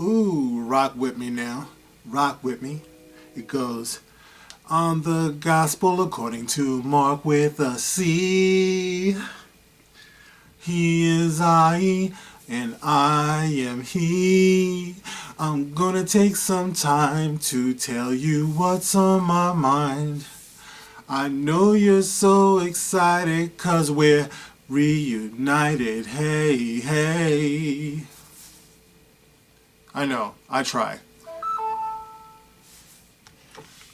Ooh, rock with me now. Rock with me. It goes, on the gospel according to Mark with a C. He is I, and I am he. I'm gonna take some time to tell you what's on my mind. I know you're so excited 'cause we're reunited. Hey, hey. I know, I try.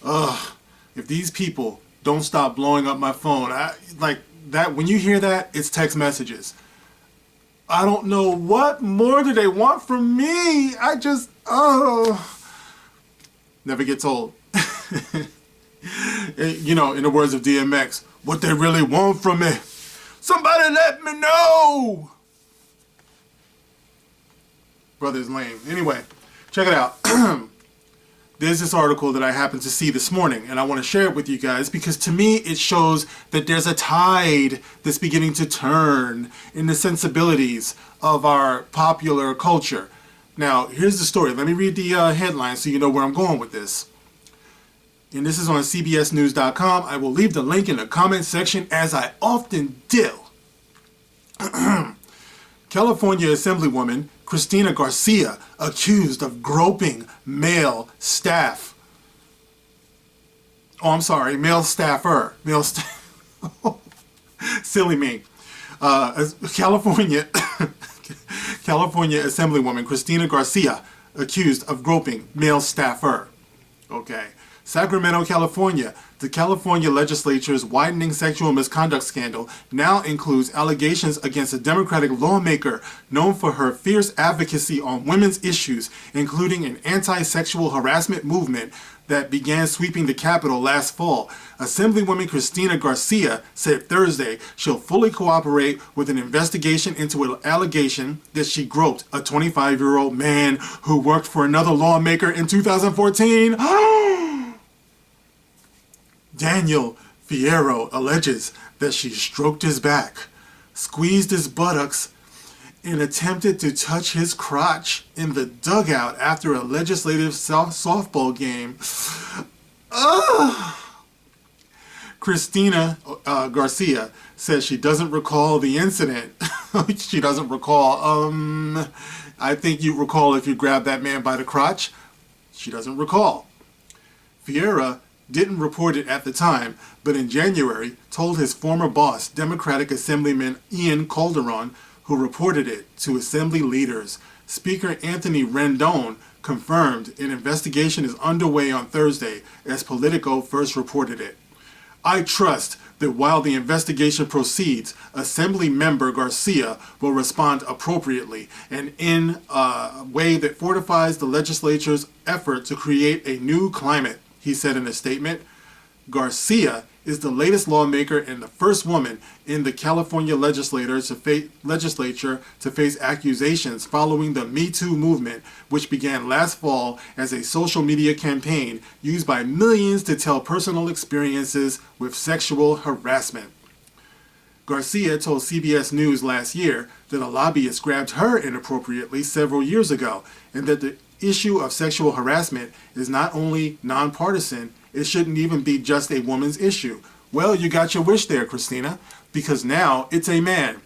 Ugh, if these people don't stop blowing up my phone, like that, when you hear that, it's text messages. I don't know what more do they want from me. Never gets old. You know, in the words of DMX, what they really want from me. Somebody let me know. Brother's lame. Anyway, check it out. There's this article that I happened to see this morning, and I want to share it with you guys because to me it shows that there's a tide that's beginning to turn in the sensibilities of our popular culture. Now, here's the story. Let me read the headline so you know where I'm going with this. And this is on cbsnews.com. I will leave the link in the comment section as I often do. California Assemblywoman Cristina Garcia accused of groping male staff. Oh, I'm sorry, male staffer. Silly me. California Assemblywoman Cristina Garcia accused of groping male staffer. Okay. Sacramento, California. The California legislature's widening sexual misconduct scandal now includes allegations against a Democratic lawmaker known for her fierce advocacy on women's issues, including an anti-sexual harassment movement that began sweeping the Capitol last fall. Assemblywoman Cristina Garcia said Thursday she'll fully cooperate with an investigation into an allegation that she groped a 25-year-old man who worked for another lawmaker in 2014. Daniel Fierro alleges that she stroked his back, squeezed his buttocks, and attempted to touch his crotch in the dugout after a legislative softball game. Cristina Garcia says she doesn't recall the incident. She doesn't recall. I think you recall if you grabbed that man by the crotch. She doesn't recall. Fierro didn't report it at the time, but in January told his former boss, Democratic Assemblyman Ian Calderon, who reported it to Assembly leaders. Speaker Anthony Rendon confirmed an investigation is underway on Thursday, as Politico first reported it. I trust that while the investigation proceeds, Assembly member Garcia will respond appropriately and in a way that fortifies the legislature's effort to create a new climate, he said in a statement. Garcia is the latest lawmaker and the first woman in the California legislature to face accusations following the Me Too movement, which began last fall as a social media campaign used by millions to tell personal experiences with sexual harassment. Garcia told CBS News last year that a lobbyist grabbed her inappropriately several years ago, and that the issue of sexual harassment is not only nonpartisan, it shouldn't even be just a woman's issue. Well, you got your wish there, Christina, because now it's a man.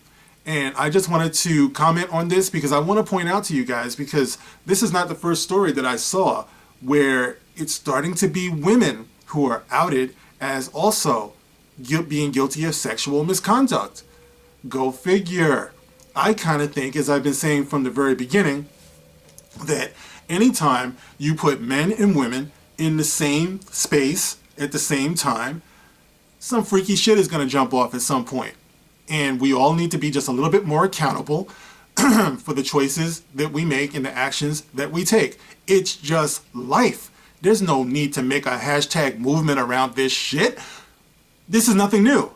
And I just wanted to comment on this because I want to point out to you guys, because this is not the first story that I saw where it's starting to be women who are outed as also being guilty of sexual misconduct. Go figure. I kind of think, as I've been saying from the very beginning, that anytime you put men and women in the same space at the same time, some freaky shit is going to jump off at some point. And we all need to be just a little bit more accountable for the choices that we make and the actions that we take. It's just life. There's no need to make a hashtag movement around this shit. This is nothing new.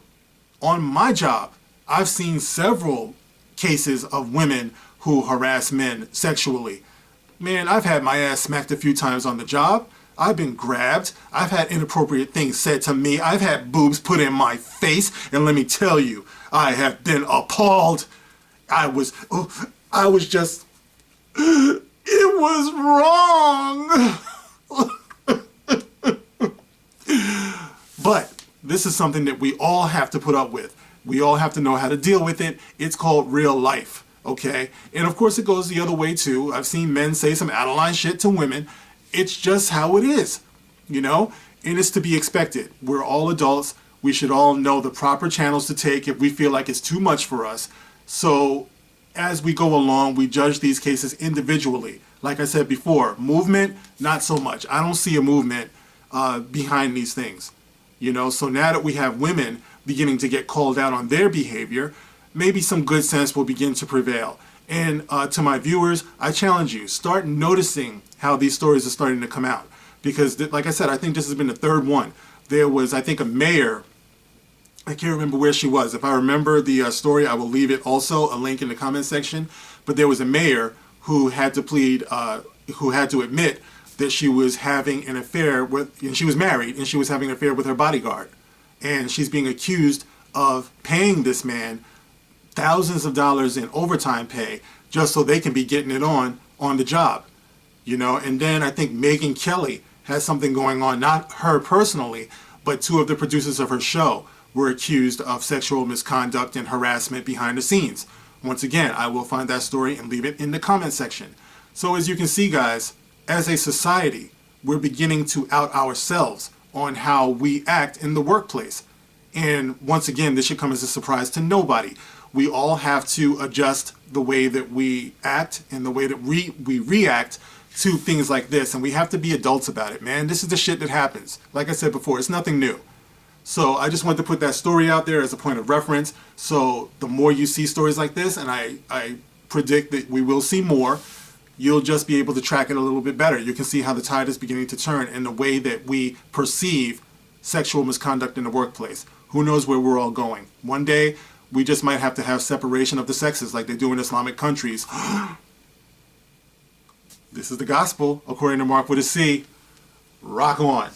On my job, I've seen several cases of women who harass men sexually. Man, I've had my ass smacked a few times on the job. I've been grabbed. I've had inappropriate things said to me. I've had boobs put in my face. And let me tell you, I have been appalled. I was just, it was wrong. But this is something that we all have to put up with. We all have to know how to deal with it. It's called real life, okay? And of course it goes the other way too. I've seen men say some out of line shit to women. It's just how it is, you know? And it's to be expected. We're all adults. We should all know the proper channels to take if we feel like it's too much for us. So as we go along, we judge these cases individually. Like I said before, movement, not so much. I don't see a movement behind these things. You know, so now that we have women beginning to get called out on their behavior, maybe some good sense will begin to prevail. And to my viewers, I challenge you, start noticing how these stories are starting to come out. Because, like I said, I think this has been the third one. There was, I think, a mayor. I can't remember where she was. If I remember the story, I will leave it also, a link in the comment section. But there was a mayor who had to plead, who had to admit that she was having an affair with, and she was married, and she was having an affair with her bodyguard. And she's being accused of paying this man thousands of dollars in overtime pay just so they can be getting it on the job. You know, and then I think Megyn Kelly has something going on, not her personally, but two of the producers of her show were accused of sexual misconduct and harassment behind the scenes. Once again, I will find that story and leave it in the comment section. So as you can see, guys, as a society, we're beginning to out ourselves on how we act in the workplace. And once again, this should come as a surprise to nobody. We all have to adjust the way that we act and the way that we react to things like this. And we have to be adults about it, man. This is the shit that happens. Like I said before, it's nothing new. So I just wanted to put that story out there as a point of reference. So the more you see stories like this, and I predict that we will see more, you'll just be able to track it a little bit better. You can see how the tide is beginning to turn in the way that we perceive sexual misconduct in the workplace. Who knows where we're all going? One day, we just might have to have separation of the sexes like they do in Islamic countries. This is the gospel, according to Mark with a C. Rock on.